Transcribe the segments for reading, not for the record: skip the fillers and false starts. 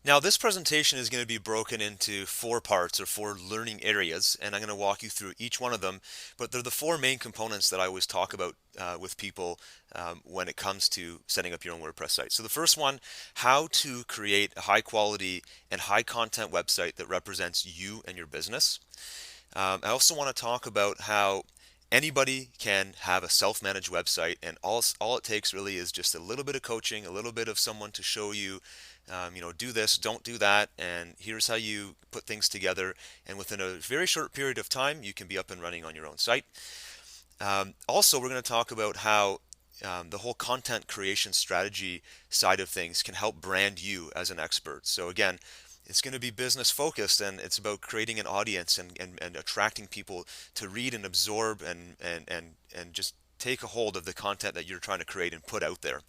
Now, this presentation is going to be broken into four parts or four learning areas, and I'm going to walk you through each one of them. But they're the four main components that I always talk about with people when it comes to setting up your own WordPress site. So, the first one, how to create a high quality and high content website that represents you and your business. I also want to talk about how anybody can have a self-managed website, and all it takes really is just a little bit of coaching, a little bit of someone to show you, do this, don't do that, and here's how you put things together. And within a very short period of time, you can be up and running on your own site. Also, we're going to talk about how the whole content creation strategy side of things can help brand you as an expert. So again, it's going to be business focused, and it's about creating an audience and attracting people to read and absorb and just take a hold of the content that you're trying to create and put out there.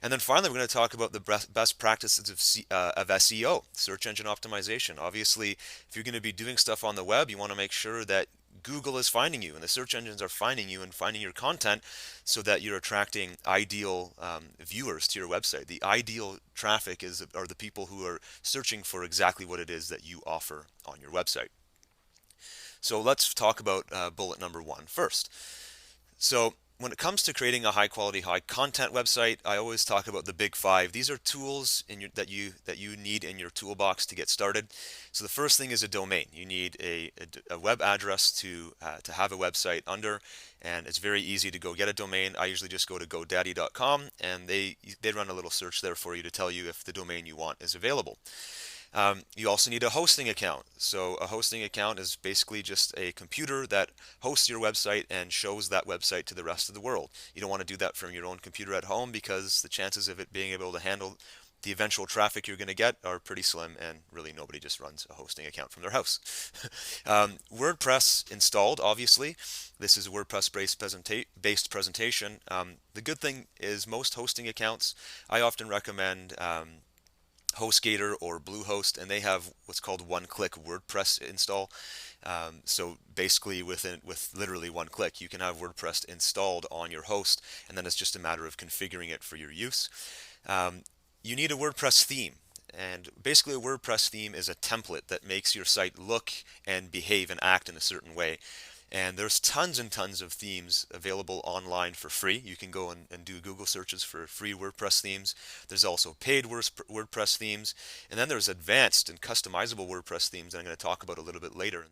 And then finally, we're going to talk about the best practices of SEO, search engine optimization. Obviously, if you're going to be doing stuff on the web, you want to make sure that Google is finding you and the search engines are finding you and finding your content so that you're attracting ideal viewers to your website. The ideal traffic are the people who are searching for exactly what it is that you offer on your website. So let's talk about bullet number one first. So when it comes to creating a high quality, high content website, I always talk about the big five. These are tools that you need in your toolbox to get started. So the first thing is a domain. You need a web address to have a website under, and it's very easy to go get a domain. I usually just go to GoDaddy.com, and they run a little search there for you to tell you if the domain you want is available. You also need a hosting account. So a hosting account is basically just a computer that hosts your website and shows that website to the rest of the world. You don't want to do that from your own computer at home because the chances of it being able to handle the eventual traffic you're going to get are pretty slim, and really nobody just runs a hosting account from their house. WordPress installed, obviously. This is a WordPress-based presentation. The good thing is most hosting accounts, I often recommend Hostgator or Bluehost, and they have what's called one-click WordPress install. So basically, with literally one click, you can have WordPress installed on your host, and then it's just a matter of configuring it for your use. You need a WordPress theme. And basically, a WordPress theme is a template that makes your site look and behave and act in a certain way. And there's tons and tons of themes available online for free. You can go and do Google searches for free WordPress themes. There's also paid WordPress themes. And then there's advanced and customizable WordPress themes that I'm going to talk about a little bit later.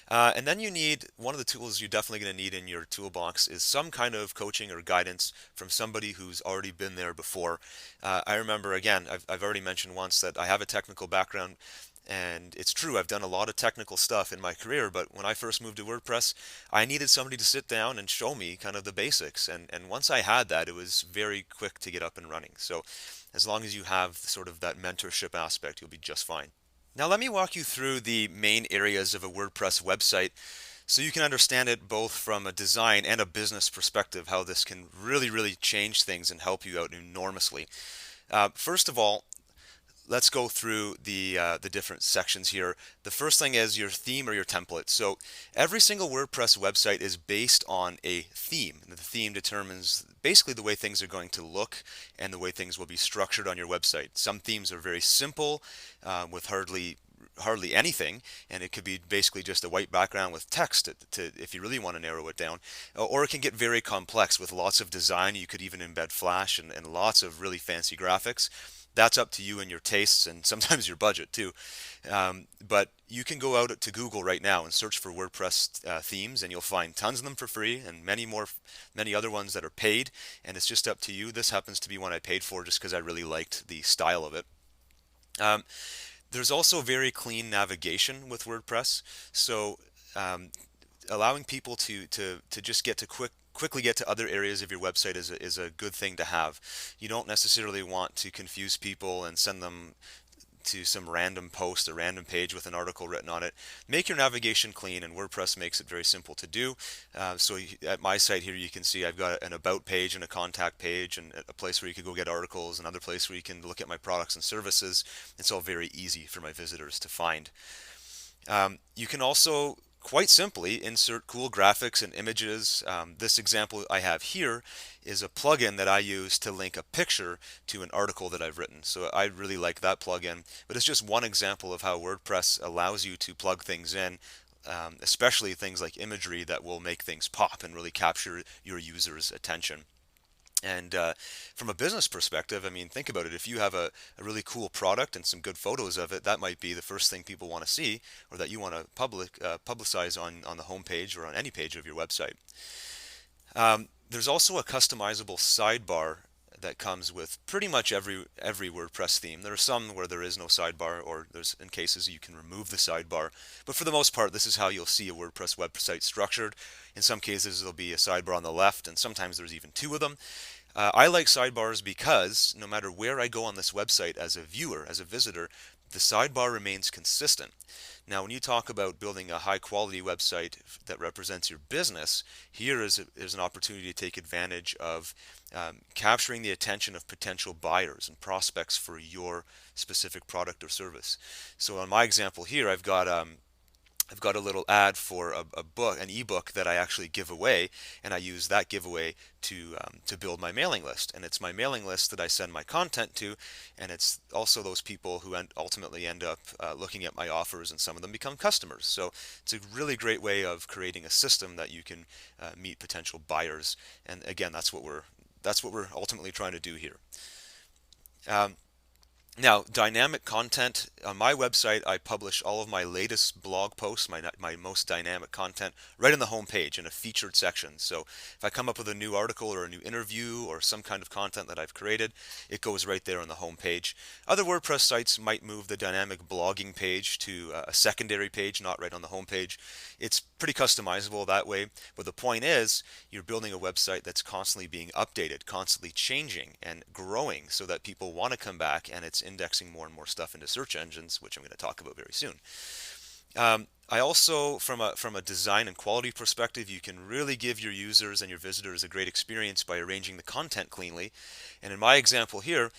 And then you need, one of the tools you're definitely going to need in your toolbox is some kind of coaching or guidance from somebody who's already been there before. I remember, again, I've already mentioned once that I have a technical background, and it's true, I've done a lot of technical stuff in my career, but when I first moved to WordPress, I needed somebody to sit down and show me kind of the basics. And once I had that, it was very quick to get up and running. So as long as you have sort of that mentorship aspect, you'll be just fine. Now let me walk you through the main areas of a WordPress website so you can understand it both from a design and a business perspective, how this can really, really change things and help you out enormously. First of all, let's go through the different sections here. The first thing is your theme or your template. So every single WordPress website is based on a theme. The theme determines basically the way things are going to look and the way things will be structured on your website. Some themes are very simple with hardly anything, and it could be basically just a white background with text if you really want to narrow it down, or it can get very complex with lots of design. You could even embed flash and lots of really fancy graphics. That's up to you and your tastes, and sometimes your budget too. But you can go out to Google right now and search for WordPress themes, and you'll find tons of them for free and many other ones that are paid, and it's just up to you. This happens to be one I paid for just because I really liked the style of it. Um, there's also very clean navigation with WordPress, so allowing people to just quickly get to other areas of your website is a good thing to have. You don't necessarily want to confuse people and send them to some random post, a random page with an article written on it. Make your navigation clean, and WordPress makes it very simple to do. So at my site here, you can see I've got an about page and a contact page and a place where you can go get articles, another place where you can look at my products and services. It's all very easy for my visitors to find. You can also quite simply insert cool graphics and images. This example I have here is a plugin that I use to link a picture to an article that I've written. So I really like that plugin, but it's just one example of how WordPress allows you to plug things in, especially things like imagery that will make things pop and really capture your user's attention. And from a business perspective, I mean, think about it. If you have a really cool product and some good photos of it, that might be the first thing people want to see, or that you want to publicize on the homepage or on any page of your website. There's also a customizable sidebar that comes with pretty much every WordPress theme. There are some where there is no sidebar, or there's in cases you can remove the sidebar. But for the most part, this is how you'll see a WordPress website structured. In some cases, there'll be a sidebar on the left, and sometimes there's even two of them. I like sidebars because no matter where I go on this website as a viewer, as a visitor, the sidebar remains consistent. Now, when you talk about building a high quality website that represents your business, here is an opportunity to take advantage of capturing the attention of potential buyers and prospects for your specific product or service. So on my example here, I've got a little ad for a book, an ebook that I actually give away, and I use that giveaway to build my mailing list. And it's my mailing list that I send my content to, and it's also those people who ultimately end up looking at my offers, and some of them become customers. So it's a really great way of creating a system that you can meet potential buyers. And again, that's what we're ultimately trying to do here. Um, Now, dynamic content on my website, I publish all of my latest blog posts, my most dynamic content, right on the home page in a featured section. So if I come up with a new article or a new interview or some kind of content that I've created, it goes right there on the home page. Other WordPress sites might move the dynamic blogging page to a secondary page, not right on the home page. It's pretty customizable that way, but the point is you're building a website that's constantly being updated, constantly changing and growing so that people want to come back, and it's indexing more and more stuff into search engines, which I'm going to talk about very soon. I also, from a design and quality perspective, you can really give your users and your visitors a great experience by arranging the content cleanly. And in my example here,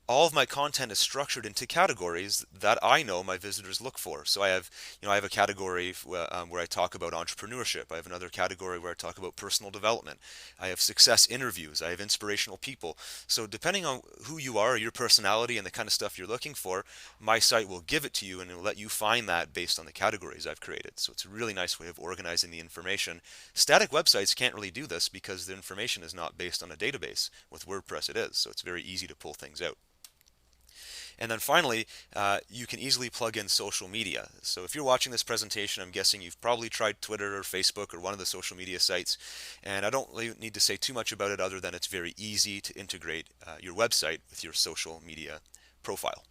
all of my content is structured into categories that I know my visitors look for. So I have a category where I talk about entrepreneurship. I have another category where I talk about personal development. I have success interviews. I have inspirational people. So depending on who you are, your personality, and the kind of stuff you're looking for, my site will give it to you, and it will let you find that based on the categories I've created. So it's a really nice way of organizing the information. Static websites can't really do this because the information is not based on a database. With WordPress it is, so it's very easy to pull things out. And then finally, you can easily plug in social media. So if you're watching this presentation, I'm guessing you've probably tried Twitter or Facebook or one of the social media sites. And I don't really need to say too much about it other than it's very easy to integrate your website with your social media profile.